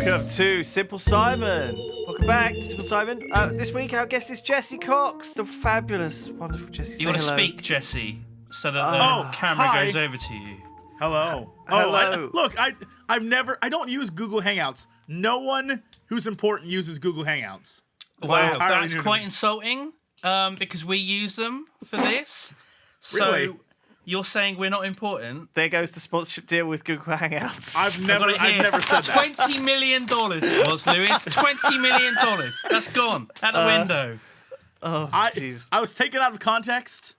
Welcome to Simple Simon. Welcome back to Simple Simon. This week our guest is Jesse Cox, the fabulous, wonderful Jesse. You want to speak, Jesse, so that the camera hi. goes over to you. Hello. Hello. I don't use Google Hangouts. No one who's important uses Google Hangouts. Wow, entirely that's new to quite me. insulting. Because we use them for this. So Really? you're saying we're not important? There goes the sponsorship deal with Google Hangouts. I've never said that. $20 million it was, Lewis. $20 million. That's gone out the window. Oh, I jeez. was taken out of context.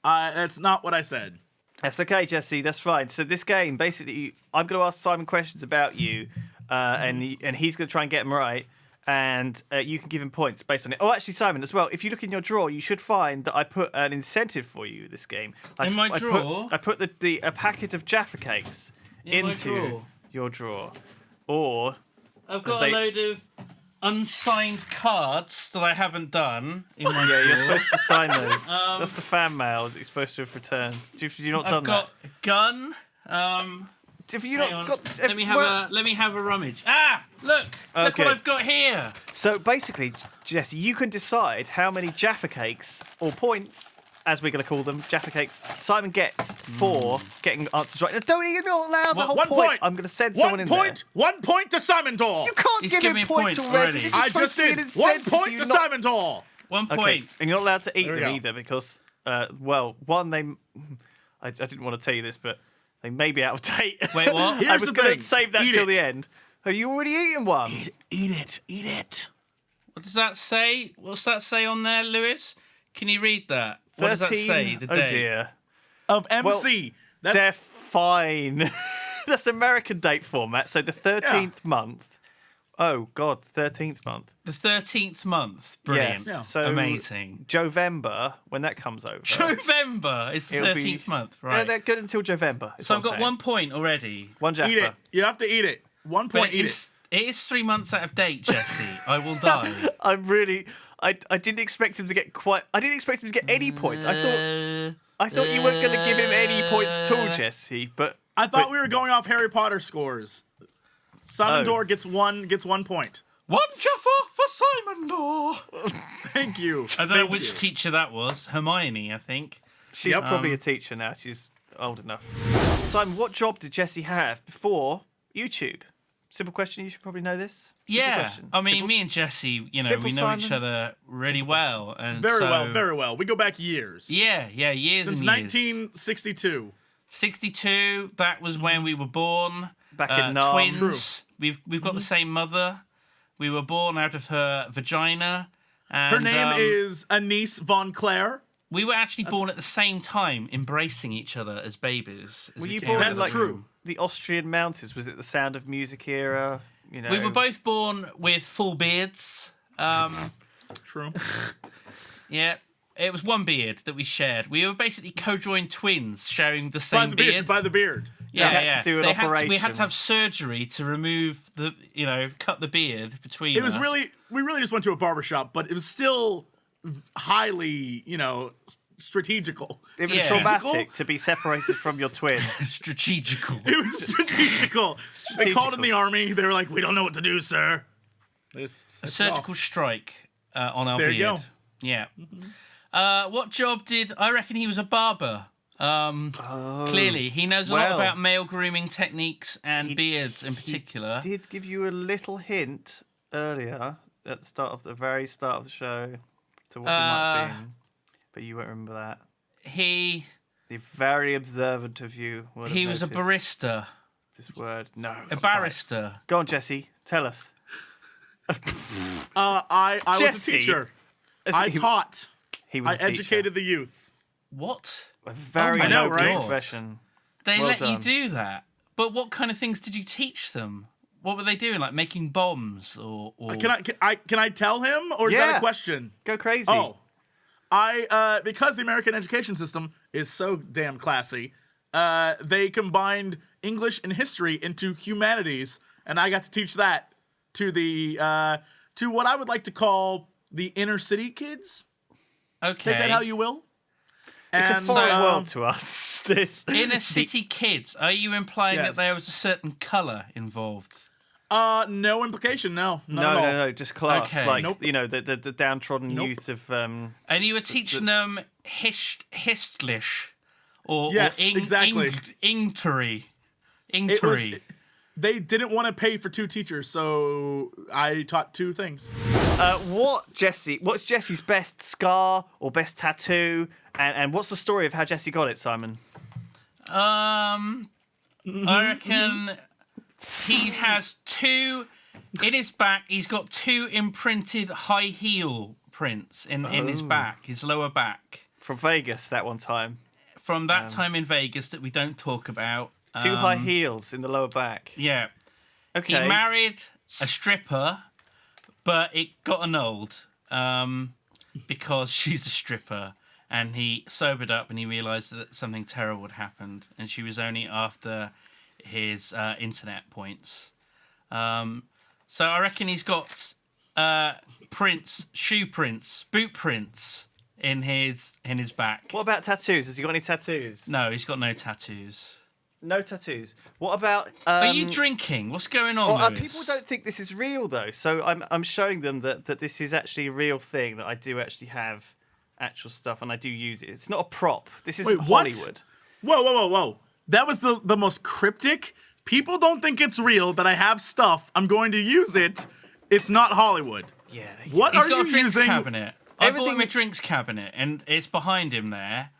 That's not what I said. That's okay, Jesse. That's fine. So this game, basically, I'm going to ask Simon questions about you, and he's going to try and get them right. And you can give him points based on it. Oh, actually, Simon, as well, if you look in your drawer, you should find that I put an incentive for you this game. In my drawer? I put a packet of Jaffa cakes into your drawer. Or... I've got a load of unsigned cards that I haven't done in my drawer. Yeah, you're supposed to sign those. That's the fan mail that you're supposed to have returned. Have you not done that? I've got a gun. Have you Hang not on. got... Let me have a rummage. Look Okay. what I've got here. So basically, Jesse, you can decide how many Jaffa cakes, or points, as we're going to call them, Jaffa cakes, Simon gets for getting answers right. Now, you're not allowed the whole One point. I'm going to send someone in there. 1 point to Simon Doll. You can't He's give given him me points points already. already. This is I supposed just to be an did. incentive 1 for point you to not... Simon Doll. 1 Okay, point. and you're not allowed to eat There we them go. either because, one, I didn't want to tell you this, but they may be out of date. Wait, what? I Here's was the going thing. to save that Eat till it. the end. Have you already eaten one? Eat it. What does that say? What's that say on there, Lewis? Can you read that? What does that say? The Oh date? dear. Of MC. They're fine. That's American date format. So the 13th month. Oh, God, 13th month. The 13th month. Brilliant. Yes. Yeah. So Amazing. Jovember, when that comes over. November is the It'll 13th be- month, Yeah, right? they're good until Jovember. So I've got 1 point already. One Jaffa. Eat it. You have to eat it. 1 But point. Eat it. it is 3 months out of date, Jesse. I will die. I didn't expect him to get I didn't expect him to get any points. I thought you weren't going to give him any points at all, Jesse. But I thought we were going off Harry Potter scores. Simon Oh. Dorr gets 1 point. 1 Jaffa for Simon Law. Thank you. I don't know which teacher that was. Hermione, I think. she's Yep. probably a teacher now. She's old enough. Simon, what job did Jesse have before YouTube? Simple question. You should probably know this. Simple Yeah, question. I mean, Simple- me and Jesse, we Simple know each Simon. other really well, and Very so, well, very well. We go back years. Yeah, years Since and years. 1962. 62. That was when we were born. Back in Nam. Twins. We've got the same mother. We were born out of her vagina. And, Her name is Anise Von Claire. We were actually born at the same time, embracing each other as babies. as Were we you came born out in of like the womb. the Austrian mountains? Was it the Sound of Music era? You know, We were both born with full beards. True. Yeah, it was one beard that we shared. We were basically co-joined twins sharing the By same the beard. beard. By the beard. Yeah, They had to yeah. do an we operation. had to have surgery to remove cut the beard between It was us. we really just went to a barbershop, but it was still highly, strategical. It was Yeah. traumatic to be separated from your twin. strategical. It was strategical. They called in the army. They were like, "We don't know what to do, sir." A surgical strike on our There beard. you go. Yeah. What job did I reckon he was a barber? Clearly, he knows a lot well. about male grooming techniques and beards in particular. Did give you a little hint earlier at the very start of the show to what it might have been, but you won't remember that. He The very observant of you would have he was a noticed barista, This word, no. a not quite. barrister. Go on, Jesse. Tell us. I was a Jesse. teacher. I taught. He was I a teacher. educated the youth. What? A very Oh my noble God. profession. They Well let you done. do that. But what kind of things did you teach them? What were they doing? Like making bombs or Can I tell him, or is that Yeah. a question? Go crazy. Oh, because the American education system is so damn classy, they combined English and history into humanities, and I got to teach that to to what I would like to call the inner city kids. Okay. Take that how you will. It's a And, foreign world to us. This Inner city kids. Are you implying that Yes. there was a certain colour involved? No implication. No. None at No, all. no, just class. Okay. Like, Nope. you know, the downtrodden Nope. youth of... And you were teaching them Histlish or Yes, exactly. Ingtery. It was, they didn't want to pay for 2 teachers, so I taught 2 things. what's Jesse's best scar or best tattoo? And what's the story of how Jesse got it, Simon? I reckon he has 2 in his back. He's got 2 imprinted high heel prints in his back, his lower back. From Vegas that one time. From that time in Vegas that we don't talk about. 2 high heels in the lower back. Yeah. Okay. He married a stripper, but it got annulled because she's a stripper. And he sobered up and he realised that something terrible had happened. And she was only after his internet points. So I reckon he's got prints, shoe prints, boot prints in his back. What about tattoos? Has he got any tattoos? No, he's got no tattoos. No tattoos. What about... Are you drinking? What's going on, Well, Lewis? people don't think this is real, though. So I'm showing them that this is actually a real thing, that I do actually have actual stuff, and I do use it. It's not a prop. This isn't what? Hollywood. Whoa. That was the most cryptic. People don't think it's real that I have stuff. I'm going to use it. It's not Hollywood. Yeah. What He's are got you a drinks using? cabinet. I bought him Everything- a drinks cabinet, and it's behind him there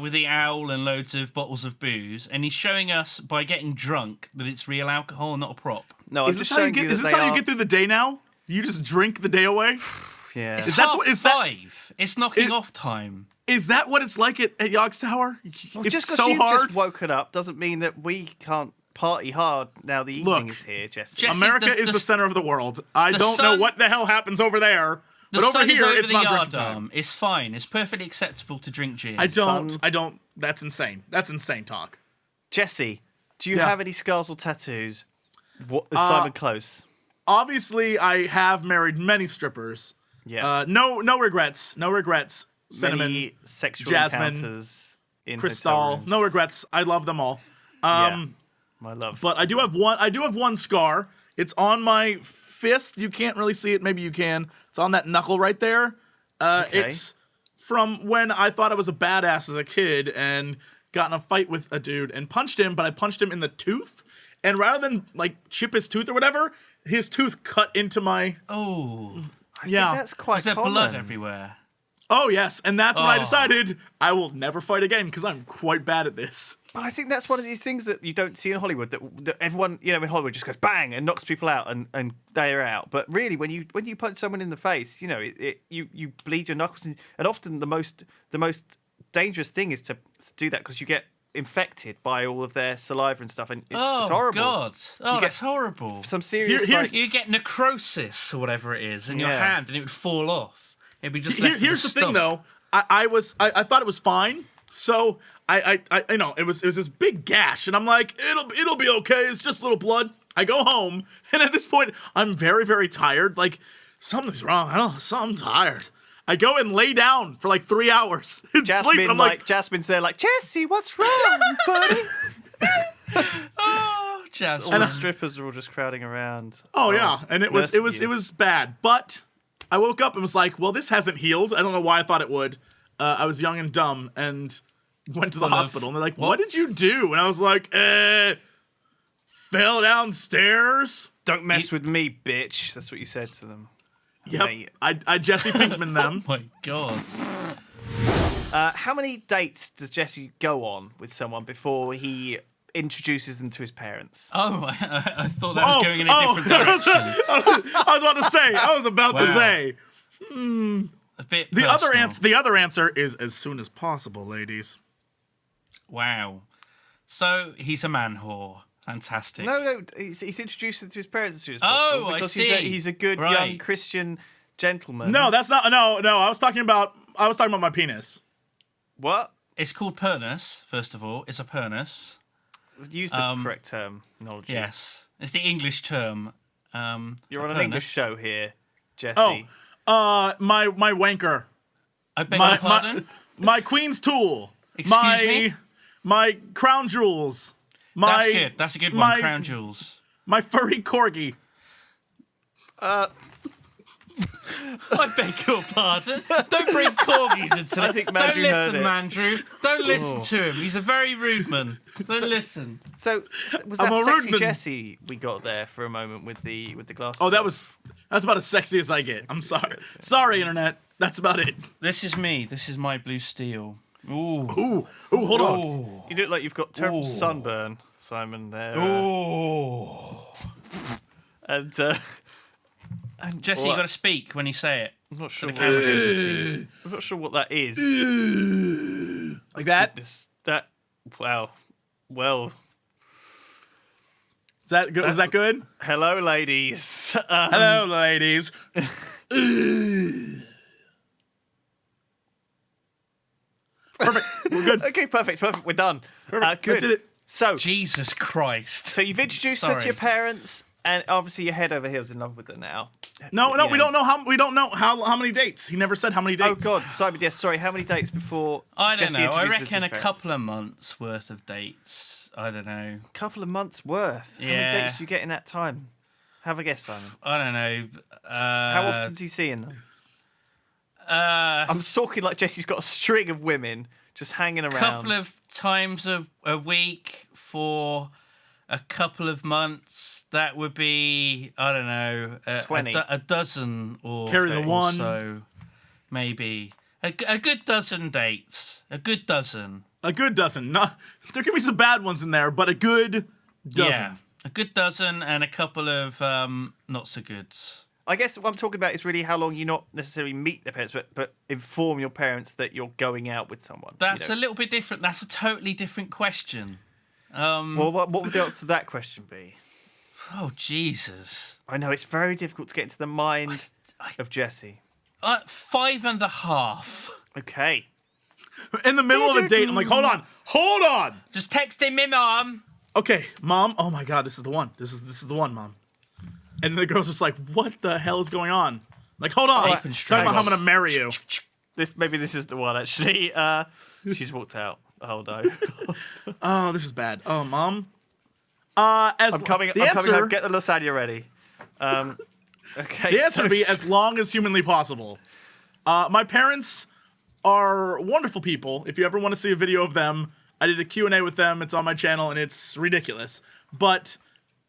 with the owl and loads of bottles of booze. And he's showing us by getting drunk that it's real alcohol, not a prop. No, I'm Is this just how you showing get? you Is that this they how you are- get through the day now? You just drink the day away. Yeah. It's Is that half what- is that- 5. It's knocking off time. Is that what it's like at Yogs Tower? Well, It's just because so you've hard. just woken up doesn't mean that we can't party hard now the evening is here, Jesse. Jesse, America is the center of the world. I don't know sun- what the hell happens over there, The but over sun here is over it's the not yard drinking time. arm. It's fine. It's perfectly acceptable to drink gin. I Sun. don't. That's insane. That's insane talk. Jesse, do you Yeah. have any scars or tattoos? What is Simon Close? Obviously, I have married many strippers. Yeah. No regrets. No regrets. Cinnamon, Many sexual Jasmine, encounters in hotel Crystal. rooms. No regrets. I love them all. Yeah. My love. But I do have one. I do have one scar. It's on my fist. You can't really see it. Maybe you can. It's on that knuckle right there. Okay. It's from when I thought I was a badass as a kid and got in a fight with a dude and punched him, but I punched him in the tooth. And rather than like chip his tooth or whatever, his tooth cut into my. Oh, I yeah. think that's quite is there common. blood everywhere? Oh yes, and that's when I Oh. decided I will never fight again because I'm quite bad at this. But I think that's one of these things that you don't see in Hollywood. That everyone, you know, in Hollywood just goes bang and knocks people out, and they are out. But really, when you punch someone in the face, you know, you bleed your knuckles, and often the most dangerous thing is to do that because you get infected by all of their saliva and stuff, and it's horrible. God! Oh, You that's get horrible. Some serious Here- like, You get necrosis or whatever it is in your Yeah. hand, and it would fall off. It'd be just left with Here's a the thing, stump. though. I thought it was fine. So I you know it was this big gash, and I'm like it'll be okay. It's just a little blood. I go home, and at this point I'm very very tired. Like something's wrong. I'm tired. I go and lay down for like 3 hours and sleep. Jasmine, And I'm like Jasmine's there, like Jesse, what's wrong, buddy? Oh, Jazz. All the strippers are all just crowding around. oh yeah, and it was nursing you. bad. But I woke up and was like, well, this hasn't healed. I don't know why I thought it would. I was young and dumb and went to the hospital, and they're like, what did you do? And I was like, fell downstairs. Don't mess with me, bitch. That's what you said to them. Yep. Mate. I Jesse Pinkman them. Oh my God. How many dates does Jesse go on with someone before he introduces them to his parents? Oh, I thought that was going in a different direction. I was about to Wow. say. A bit The personal. other answer is as soon as possible, ladies. Wow. So he's a man whore. Fantastic. No, he's introduced them to his parents as soon as Oh, possible I because see. he's a good young Right. Christian gentleman. No, that's not. No. I was talking about my penis. What? It's called pernus, first of all. It's a pernus. Use the correct terminology. Yes. It's the English term. You're a on an pernus. English show here, Jesse. Oh, my wanker. I beg My your pardon? my queen's tool. Excuse me? My crown jewels. That's good. That's a good one, Crown Jewels. My furry corgi. I beg your pardon. Don't bring corgis into it. I think Mandrew Don't heard listen, it. Mandrew. Don't listen to him. He's a very rude man. Don't listen. So was I'm that a sexy Rudman. Jesse we got there for a moment with the glasses? Oh, on? that's about as sexy as I get. I'm sorry. Sorry, internet. That's about it. This is me. This is my blue steel. Ooh. Ooh, hold on. Ooh. You look like you've got terrible Ooh. sunburn, Simon. There. Ooh. And Jesse, you what? got to speak when you say it. I'm not sure. The camera goes into you. I'm not sure what that is. Like that? That. Wow. Well. Is that good? Was that good? Hello, ladies. Hello, ladies. Perfect. We're good. Okay, perfect. We're done. Perfect. Good. That did it. So, Jesus Christ. so you've introduced her to Sorry. your parents, and obviously you're head over heels in love with her now. No, You we don't know how many dates. He never said how many dates. Oh God, Simon. Yes, sorry. How many dates before? I don't Jesse know. I introduces her to reckon a his parents? couple of months worth of dates. I don't know. Couple of months worth. How many Yeah. dates do you get in that time? Have a guess, Simon. I don't know. How often's he seeing them? A I'm talking like Jesse's got a string of women just hanging around. couple of times a week for a couple of months. That would be, I don't know, 20. a dozen or Carry the one. so, maybe. A good dozen dates. A good dozen. A good dozen. Not, there can be some bad ones in there, but a good dozen. Yeah. A good dozen and a couple of not so goods. I guess what I'm talking about is really how long you not necessarily meet their parents, but inform your parents that you're going out with someone. That's a little bit different. That's a totally different question. Well, what would the answer to that question be? Oh, Jesus. I know it's very difficult to get into the mind of Jesse. 5.5. Okay. In the middle of a date, I'm like, hold on. Just texting me, Mom. Okay, Mom. Oh my God, this is the one. This is the one, Mom. And the girl's just like, what the hell is going on? I'm like, hold on. Tape and Talking about how I'm gonna marry you. Maybe this is the one actually. She's walked out. Oh no. Oh, this is bad. Oh, Mom. I'm I'm coming home. Get the lasagna ready. Okay. The answer would be as long as humanly possible. My parents are wonderful people. If you ever want to see a video of them, I did a Q&A with them. It's on my channel, and it's ridiculous. But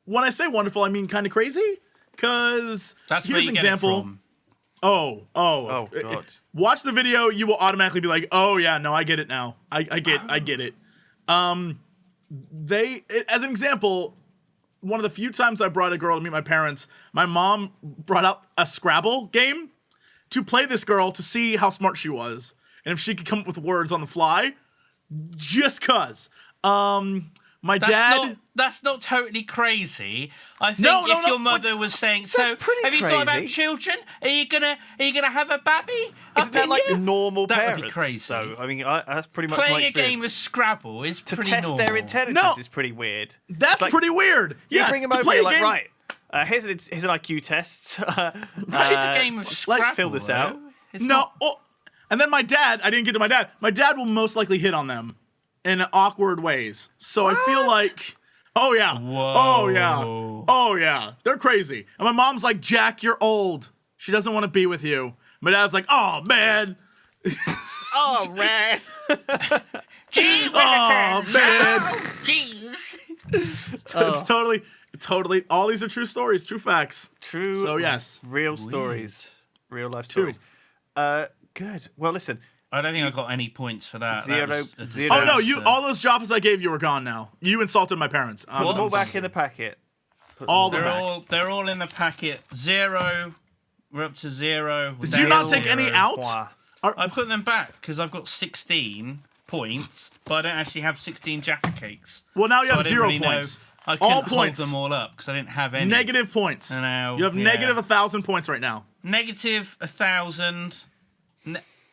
when I say wonderful, I mean kind of crazy. Because That's where here's you an get example. it from. Oh, God. Watch the video. You will automatically be like, oh, yeah, no, I get it now. I get it. As an example, one of the few times I brought a girl to meet my parents, my mom brought up a Scrabble game to play this girl to see how smart she was and if she could come up with words on the fly. Just cause. That's not totally crazy. I think No, if your what- mother was saying, so pretty have you thought about crazy. children? Are you gonna have a baby? Isn't that like you? normal That would parents? be crazy. So I mean, that's pretty much my Playing a experience. game of Scrabble is to pretty test normal. their intelligence No. is pretty weird. That's It's like, pretty weird. You Yeah, bring them to over, play you're a like, game- right. Here's an IQ test. It's a game of Scrabble. fill this though. out. It's No. not- Oh, and then my dad, I didn't get to my dad. My dad will most likely hit on them in awkward ways. So I feel like, oh yeah. Oh yeah. Whoa. Oh yeah. They're crazy. And my mom's like, Jack, you're old. She doesn't want to be with you. My dad's like, oh man. Oh man. Gee, Oh man. gee. It's totally, all these are true stories, true facts. True. So yes. Real stories. Real life stories. Good. Well, listen. I don't think I got any points for that. Zero- That was a zero. Oh no, disaster. all those Jaffas I gave you are gone now. You insulted my parents. Put them all back in the packet. Put them All back. the- They're all in the packet. 0. We're up to 0. Did you not take any out? Mwah. I put them back because I've got 16 points, but I don't actually have 16 Jaffa cakes. Well, now you So I have didn't 0 really know- points. I All couldn't points. hold them all up because I didn't have any. Negative points. I know, You have yeah. negative 1,000 points right now. Negative 1,000.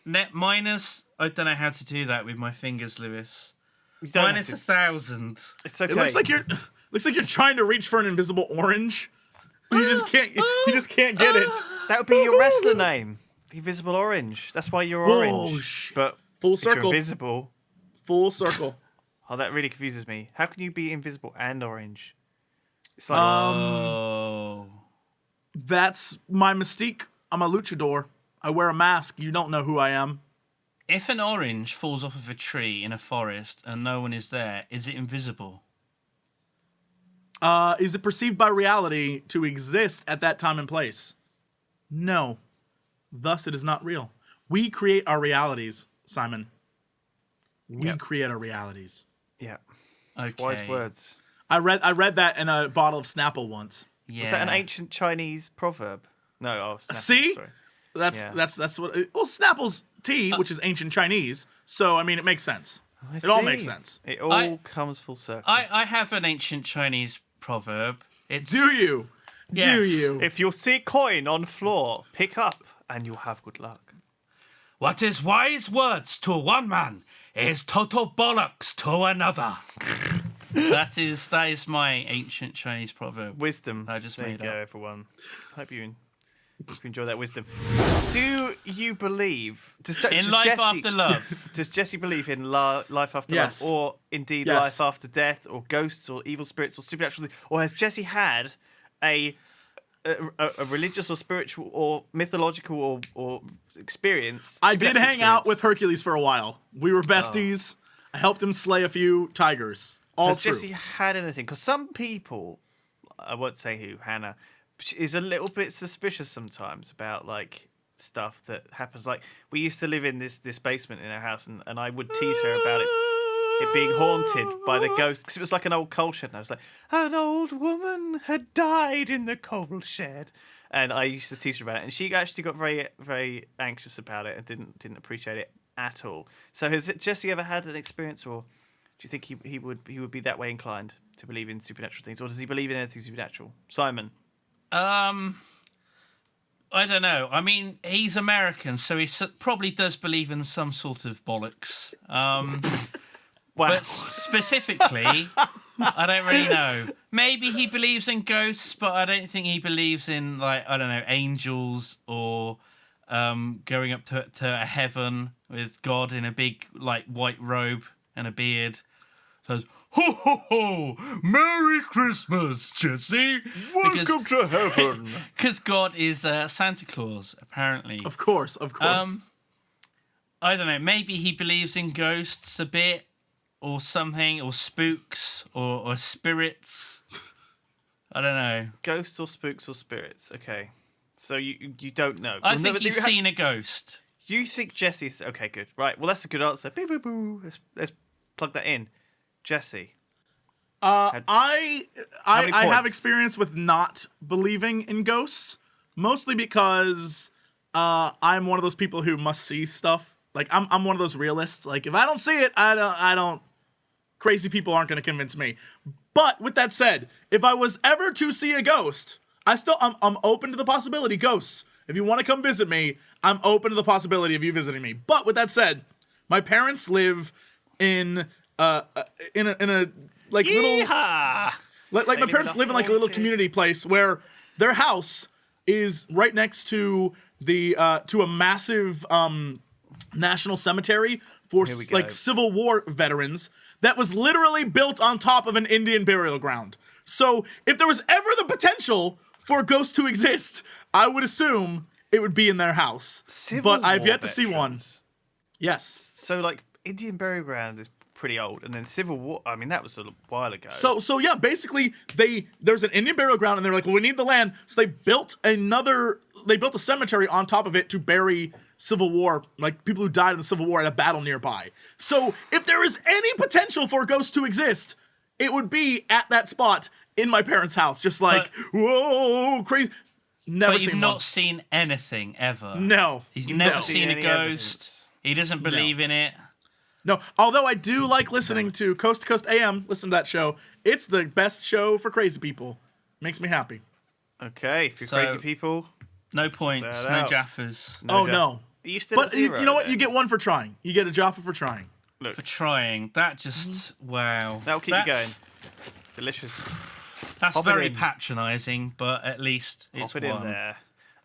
Net minus. I don't know how to do that with my fingers, Lewis. You don't have Minus to- 1,000. It's okay. It looks like you're trying to reach for an invisible orange. You just can't. You just can't get it. That would be your wrestler name, the Invisible Orange. That's why you're orange. But Full if you're circle. invisible. Full circle. Oh, that really confuses me. How can you be invisible and orange? It's like Oh. That's my mystique. I'm a luchador. I wear a mask. You don't know who I am. If an orange falls off of a tree in a forest and no one is there, is it invisible? Is it perceived by reality to exist at that time and place? No. Thus, it is not real. We create our realities, Simon. We create our realities. Yeah. Okay. Wise words. I read that in a bottle of Snapple once. Yeah. Was that an ancient Chinese proverb? No, Snapple, See? sorry. That's what. Well, Snapple's tea, which is ancient Chinese. So I mean, it makes sense. It all makes sense. It all comes full circle. I have an ancient Chinese proverb. It's Do you? Yes. Do you? If you see coin on floor, pick up and you'll have good luck. what is wise words to one man is total bollocks to another. that is my ancient Chinese proverb. Wisdom. I just there made you go, up. everyone. Hope you enjoy that wisdom. Do you believe In life after love. Does Jesse believe in life after Yes. love, or indeed Yes. life after death, or ghosts, or evil spirits, or supernatural things? Or has Jesse had a religious or spiritual or mythological or experience? I did supernatural hang out experience? with Hercules for a while. We were besties. I helped him slay a few tigers. All Has true. Jesse had anything? Because some people, I won't say who, Hannah, is a little bit suspicious sometimes about like stuff that happens. Like we used to live in this basement in our house, and I would tease her about it being haunted by the ghost, because it was like an old coal shed, and I was like, an old woman had died in the coal shed, and I used to tease her about it, and she actually got very, very anxious about it and didn't appreciate it at all. So has Jesse ever had an experience, or do you think he would be that way inclined to believe in supernatural things, or does he believe in anything supernatural? Simon. I don't know. I mean, he's American, so he probably does believe in some sort of bollocks. Wow. But specifically, I don't really know. Maybe he believes in ghosts, but I don't think he believes in, like, I don't know, angels or going up to a heaven with God in a big, like, white robe and a beard. Says, ho, ho, ho, Merry Christmas, Jesse. Welcome to heaven. Because God is Santa Claus, apparently. Of course. I don't know. Maybe he believes in ghosts a bit, or something, or spooks, or spirits. I don't know. Ghosts or spooks or spirits. Okay. So you don't know. I think he's seen a ghost. You think Jesse's... Okay, good. Right. Well, that's a good answer. Boo, boo, boo. Let's plug that in. Jesse. I many have points? experience with not believing in ghosts, mostly because I'm one of those people who must see stuff. Like I'm one of those realists. Like if I don't see it, I don't. Crazy people aren't going to convince me. But with that said, if I was ever to see a ghost, I'm open to the possibility. Ghosts, if you want to come visit me, I'm open to the possibility of you visiting me. But with that said, my parents live in a like little like my parents live in like a little community place where their house is right next to the to a massive national cemetery for Here we go. like Civil War veterans that was literally built on top of an Indian burial ground. So if there was ever the potential for a ghost to exist, I would assume it would be in their house. But I've yet to see one. Yes. So like Indian burial ground is pretty old, and then Civil War. I mean, that was a while ago. So yeah, basically there's an Indian burial ground, and they're like, well, we need the land, so they built a cemetery on top of it to bury Civil War, like people who died in the Civil War at a battle nearby. So if there is any potential for a ghost to exist, it would be at that spot in my parents' house, just like whoa, crazy. Never But seen you've one. not seen anything ever. No, He's no. never seen a any ghost. evidence. He doesn't believe in it. No, although I do like listening to Coast to Coast AM. Listen to that show. It's the best show for crazy people. Makes me happy. Okay, for So- crazy people. No points, That no out. Jaffers. Oh Jack. no. Are you still But at zero? you know what? then? You get one for trying. You get a Jaffa for trying. For trying. That just, wow. That'll keep you going. Delicious. That's Pop it very in. patronising, but at least it's Pop it one. in there.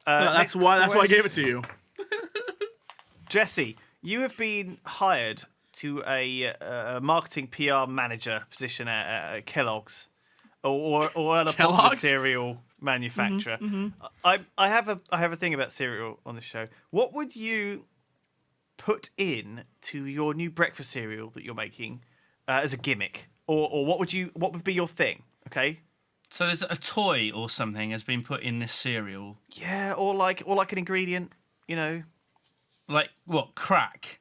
That's next why I gave it question. to you. Jesse, you have been hired to a marketing PR manager position at Kellogg's, or an popular Kellogg's? cereal manufacturer. I have a thing about cereal on the show. What would you put in to your new breakfast cereal that you're making as a gimmick, or what would be your thing? Okay. So there's a toy or something has been put in this cereal. Yeah, or like an ingredient, you know. Like what? Crack.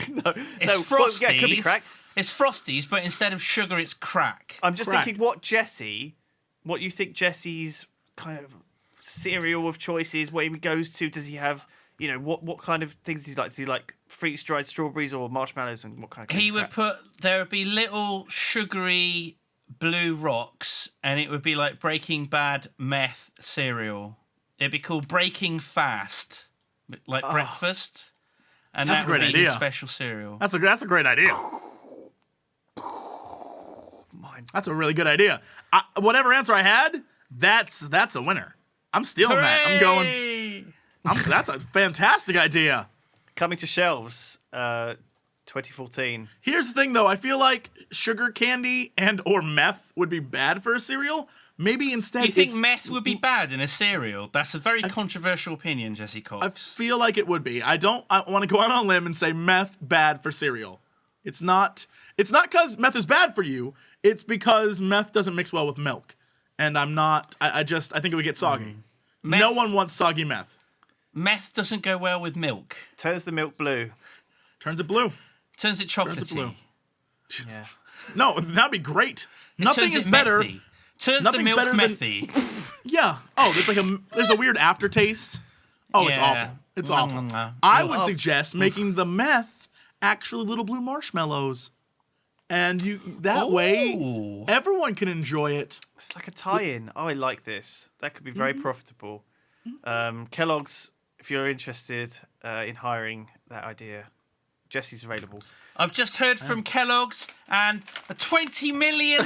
No, It's no, Frosties. well, yeah, it could be crack. It's Frosties, but instead of sugar, it's crack. I'm just Crack. thinking what you think Jesse's kind of cereal of choices, where he goes to. Does he have, you know, what kind of things does he like? Does he like freeze-dried strawberries or marshmallows, and what kind of He crazy would crap? there would be little sugary blue rocks, and it would be like Breaking Bad meth cereal. It'd be called Breaking Fast, like breakfast. And That's that a great would be his idea. special cereal. That's a great idea. That's a really good idea. Whatever answer I had, that's a winner. I'm stealing that. I'm going. Hooray! That's a fantastic idea. Coming to shelves, 2014. Here's the thing, though. I feel like sugar candy and or meth would be bad for a cereal. Maybe instead, You think it's- meth would be bad in a cereal? That's a very controversial opinion, Jesse Cox. I feel like it would be. I want to go out on a limb and say meth bad for cereal. It's not because meth is bad for you. It's because meth doesn't mix well with milk. And I'm not. I think it would get soggy. Meth- No one wants soggy meth. Meth doesn't go well with milk. Turns the milk blue. Turns it blue. Turns it Turns it chocolatey. blue. Yeah. No, that'd be great. It Nothing turns is it better. methy. Turns the nothing's milk better than- methy. Yeah. Oh, there's a weird aftertaste. Oh, it's Yeah. awful. It's awful. Mwah. I would suggest making the meth actually little blue marshmallows. And that way Ooh. everyone can enjoy it. It's like a tie-in. Oh, I like this. That could be very profitable. Kellogg's, if you're interested in hiring that idea, Jesse's available. I've just heard from Kellogg's and a $20 million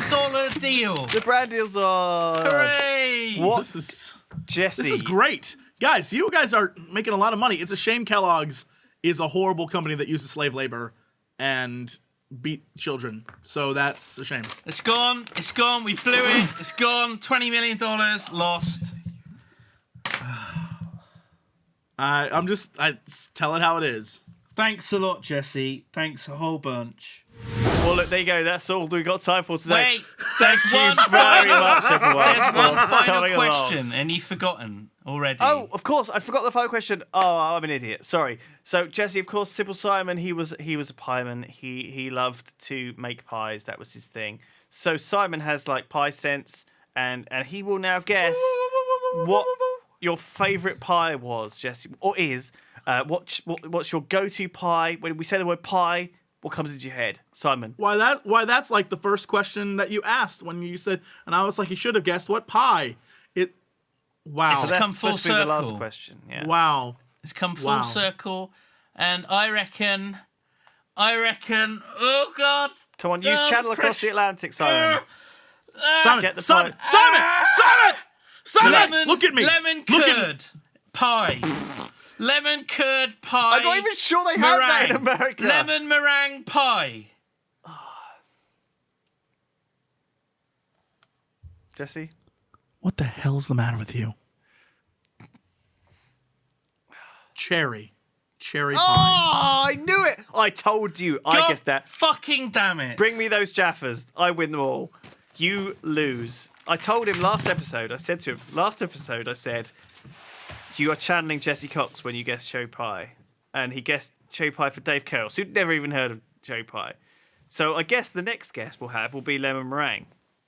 deal. The brand deals are. Hooray! What, This is Jesse? great. Guys, you guys are making a lot of money. It's a shame Kellogg's is a horrible company that uses slave labor and beat children. So that's a shame. It's gone. It's gone. We blew it. It's gone. $20 million lost. I tell it how it is. Thanks a lot, Jesse. Thanks a whole bunch. Well, look, there you go. That's all we've got time for today. Wait, there's one Very much, everyone. There's one for final coming along. question, and you've forgotten already. Oh, of course, I forgot the final question. Oh, I'm an idiot. Sorry. So Jesse, of course, Sybil Simon. He was a pieman. He loved to make pies. That was his thing. So Simon has like pie sense, and he will now guess what your favourite pie was, Jesse, or is. What's your go-to pie? When we say the word pie, what comes into your head, Simon? Why that's like the first question that you asked when you said, and I was like, you should have guessed what pie. Wow. So that's come full supposed to be the last circle. question. Yeah. Wow. It's come full Wow. circle, and I reckon. Oh God! Come on, use Oh, channel across the Atlantic, Simon. Simon, Get the Simon, pie. Simon, look at me. Lemon Look at curd pie. Lemon curd pie. I'm not even sure they have that in meringue. America. Lemon meringue pie. Jesse? What the hell's the matter with you? Cherry pie. Oh, I knew it. I told you. I God guessed that. Fucking damn it! Bring me those Jaffas. I win them all. You lose. I told him last episode, I said, you are channeling Jesse Cox when you guess cherry pie. And he guessed cherry pie for Dave Carroll, who'd never even heard of cherry pie. So I guess the next guest we'll have will be lemon meringue.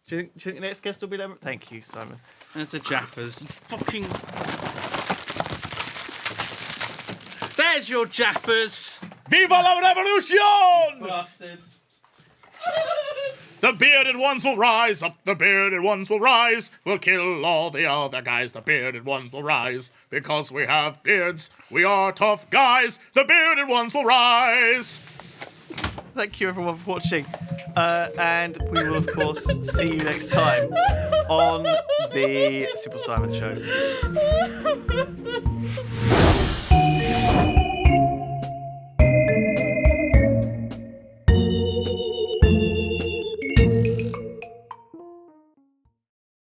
Do you think the next guest will be lemon? Thank you, Simon. There's the Jaffas. You fucking. There's your Jaffas, Viva la revolution! bastard. The bearded ones will rise up, the bearded ones will rise. We'll kill all the other guys, the bearded ones will rise. Because we have beards, we are tough guys. The bearded ones will rise. Thank you, everyone, for watching. And we will, of course, see you next time on the Simple Simon Show.